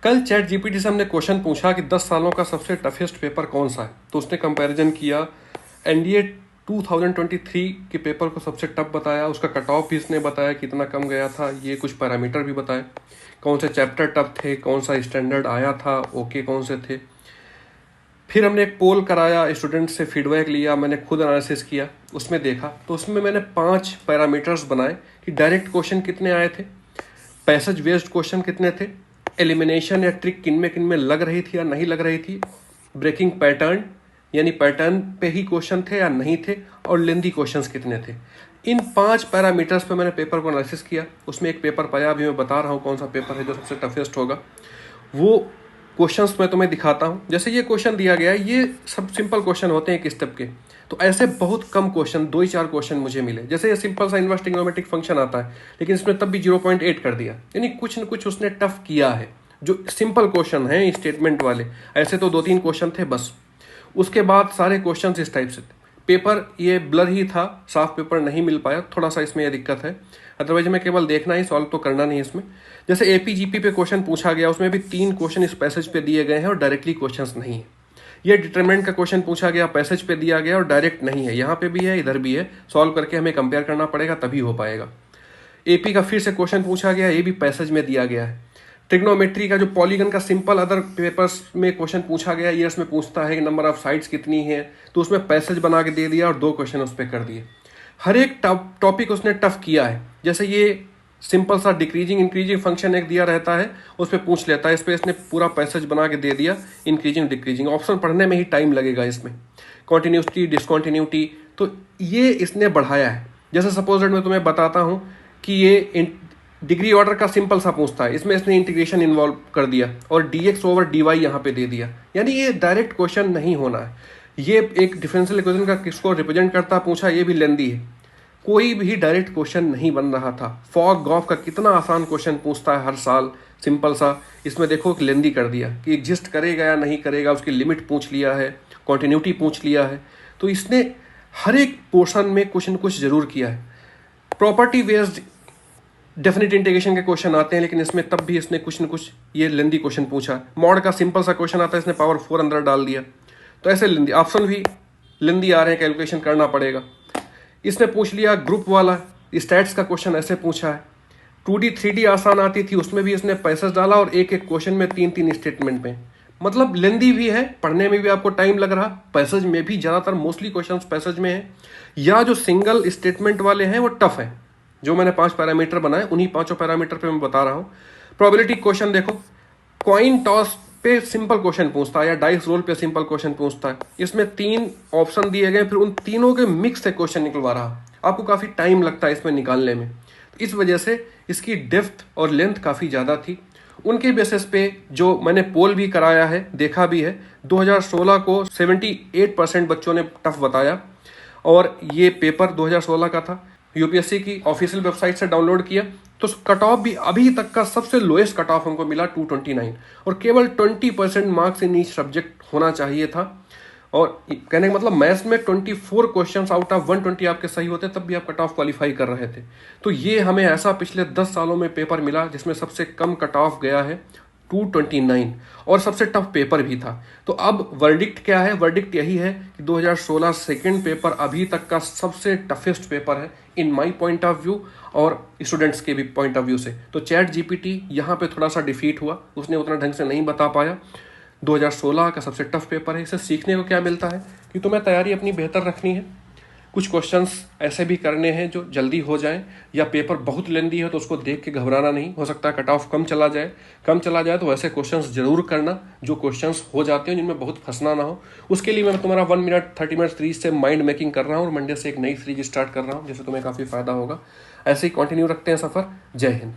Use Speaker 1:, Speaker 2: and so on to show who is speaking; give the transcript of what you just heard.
Speaker 1: कल chat GPT से हमने क्वेश्चन पूछा कि 10 सालों का सबसे टफेस्ट पेपर कौन सा है, तो उसने कंपैरिजन किया। एनडीए 2023 के पेपर को सबसे टफ बताया, उसका कट ऑफ भी इसने बताया कितना कम गया था, ये कुछ पैरामीटर भी बताए, कौन से चैप्टर टफ थे, कौन सा स्टैंडर्ड आया था, ओके कौन से थे। फिर हमने एक पोल कराया, स्टूडेंट से फीडबैक लिया, मैंने खुद एनालिसिस किया, उसमें देखा तो उसमें मैंने 5 पैरामीटर्स बनाए कि डायरेक्ट क्वेश्चन कितने आए थे, पैसेज बेस्ड क्वेश्चन कितने थे, एलिमिनेशन या ट्रिक किन में लग रही थी या नहीं लग रही थी, ब्रेकिंग पैटर्न यानी पैटर्न पे ही क्वेश्चन थे या नहीं थे, और लेंदी क्वेश्चंस कितने थे। इन 5 पैरामीटर्स पे मैंने पेपर को एनालिसिस किया। उसमें एक पेपर पाया, अभी मैं बता रहा हूँ कौन सा पेपर है जो सबसे टफेस्ट होगा। वो क्वेश्चंस मैं तुम्हें दिखाता हूँ। जैसे ये क्वेश्चन दिया गया है, ये सब सिंपल क्वेश्चन होते हैं एक स्टेप के, तो ऐसे बहुत कम क्वेश्चन, 2 ही 4 क्वेश्चन मुझे मिले। जैसे ये सिंपल सा इनवर्स ट्रिग्नोमेट्रिक फंक्शन आता है, लेकिन इसमें तब भी 0.8 कर दिया, यानी कुछ न कुछ उसने टफ किया है। जो सिंपल क्वेश्चन है स्टेटमेंट वाले, ऐसे तो 2-3 क्वेश्चन थे बस। उसके बाद सारे क्वेश्चन इस टाइप से थे। पेपर ये ब्लर ही था, साफ पेपर नहीं मिल पाया, थोड़ा सा इसमें यह दिक्कत है। अदरवाइज मैं केवल देखना ही, सॉल्व तो करना नहीं इसमें। जैसे एपीजीपी पे क्वेश्चन पूछा गया, उसमें भी 3 क्वेश्चन इस पैसेज पे दिए गए हैं और डायरेक्टली क्वेश्चंस नहीं है। ये डिटरमिनेंट का क्वेश्चन पूछा गया, पैसेज पे दिया गया और डायरेक्ट नहीं है, यहाँ पे भी है इधर भी है, सॉल्व करके हमें कंपेयर करना पड़ेगा तभी हो पाएगा। एपी का फिर से क्वेश्चन पूछा गया, ये भी पैसेज में दिया गया है। ट्रिग्नोमेट्री का जो पॉलीगन का सिंपल अदर पेपर्स में क्वेश्चन पूछा गया, ईयर्स में पूछता है कि नंबर ऑफ साइड्स कितनी है, तो उसमें पैसेज बना के दे दिया और 2 क्वेश्चन उस पर कर दिए। हर एक टॉपिक उसने टफ किया है। जैसे ये सिंपल सा डिक्रीजिंग इंक्रीजिंग फंक्शन एक दिया रहता है, उस पर पूछ लेता है, इस पर इसने पूरा पैसेज बना के दे दिया, इंक्रीजिंग डिक्रीजिंग। ऑप्शन पढ़ने में ही टाइम लगेगा इसमें। कॉन्टिन्यूटी डिसकॉन्टिन्यूटी, तो ये इसने बढ़ाया है। जैसे सपोज मैं तुम्हें बताता हूँ कि ये डिग्री ऑर्डर का सिंपल सा पूछता है, इसमें इसने इंटीग्रेशन इन्वॉल्व कर दिया और dx ओवर dy यहाँ पे दे दिया, यानी ये डायरेक्ट क्वेश्चन नहीं होना है। ये एक डिफरेंशियल इक्वेशन का किसको रिप्रेजेंट करता पूछा, ये भी लेंदी है, कोई भी डायरेक्ट क्वेश्चन नहीं बन रहा था। फॉग गॉफ का कितना आसान क्वेश्चन पूछता है हर साल, सिंपल सा, इसमें देखो लेंदी कर दिया कि एग्जिस्ट करेगा या नहीं करेगा, उसकी लिमिट पूछ लिया है, कॉन्टिन्यूटी पूछ लिया है। तो इसने हर एक पोर्शन में कुछ न कुछ जरूर किया है। प्रॉपर्टी बेस्ड डेफिनेट इंटीग्रेशन के क्वेश्चन आते हैं, लेकिन इसमें तब भी इसने कुछ न कुछ ये लेंदी क्वेश्चन पूछा। मॉड का सिंपल सा क्वेश्चन आता है, इसने पावर 4 अंदर डाल दिया, तो ऐसे लेंदी ऑप्शन भी लेंदी आ रहे हैं, कैलकुलेशन करना पड़ेगा। इसने पूछ लिया ग्रुप वाला स्टैट्स का क्वेश्चन, ऐसे पूछा है। 2D 3D आसान आती थी, उसमें भी इसने पैसेज डाला और एक एक क्वेश्चन में 3-3 स्टेटमेंट में, मतलब लेंदी भी है, पढ़ने में भी आपको टाइम लग रहा। पैसेज में भी ज़्यादातर मोस्टली क्वेश्चंस पैसेज में है, या जो सिंगल स्टेटमेंट वाले हैं वो टफ है। जो मैंने 5 पैरामीटर बनाए, उन्हीं 5 पैरामीटर पे मैं बता रहा हूँ। प्रोबेबिलिटी क्वेश्चन देखो, कॉइन टॉस पे सिंपल क्वेश्चन पूछता है या डाइस रोल पे सिंपल क्वेश्चन पूछता है। इसमें 3 ऑप्शन दिए गए, फिर उन तीनों के मिक्स से क्वेश्चन निकलवा रहा, आपको काफ़ी टाइम लगता है इसमें निकालने में। इस वजह से इसकी डेप्थ और लेंथ काफ़ी ज़्यादा थी। उनके बेसिस पे जो मैंने पोल भी कराया है, देखा भी है, 2016 को 78% बच्चों ने टफ बताया, और ये पेपर 2016 का था। यूपीएससी की ऑफिशियल वेबसाइट से डाउनलोड किया तो कट ऑफ भी अभी तक का सबसे लोएस्ट कट ऑफ हमको मिला 229, और केवल 20% मार्क्स इन ईच सब्जेक्ट होना चाहिए था। और कहने का मतलब मैथ्स में 24 क्वेश्चंस आउट ऑफ 120 आपके सही होते, तब भी आप कट ऑफ क्वालिफाई कर रहे थे। तो ये हमें ऐसा पिछले 10 सालों में पेपर मिला जिसमें सबसे कम कट ऑफ गया है 229, और सबसे टफ पेपर भी था। तो अब वर्डिक्ट क्या है? वर्डिक्ट यही है कि 2016 सेकेंड पेपर अभी तक का सबसे टफेस्ट पेपर है in my point of view और स्टूडेंट्स के भी पॉइंट ऑफ व्यू से। तो चैट जीपीटी यहाँ पे थोड़ा सा डिफीट हुआ, उसने उतना ढंग से नहीं बता पाया। 2016 का सबसे टफ पेपर है। इससे सीखने को क्या मिलता है कि तुम्हें तैयारी अपनी बेहतर रखनी है। कुछ क्वेश्चंस ऐसे भी करने हैं जो जल्दी हो जाएं, या पेपर बहुत लेंदी है तो उसको देख के घबराना नहीं, हो सकता है कट ऑफ कम चला जाए तो ऐसे क्वेश्चंस जरूर करना जो क्वेश्चंस हो जाते हैं जिनमें बहुत फंसना ना हो। उसके लिए मैं तुम्हारा 1 मिनट 30 मिनट सीरीज से माइंड मेकिंग कर रहा हूँ, और मंडे से एक नई सीरीज स्टार्ट कर रहा हूँ जिससे तुम्हें काफ़ी फायदा होगा। ऐसे ही कंटिन्यू रखते हैं सफ़र। जय हिंद।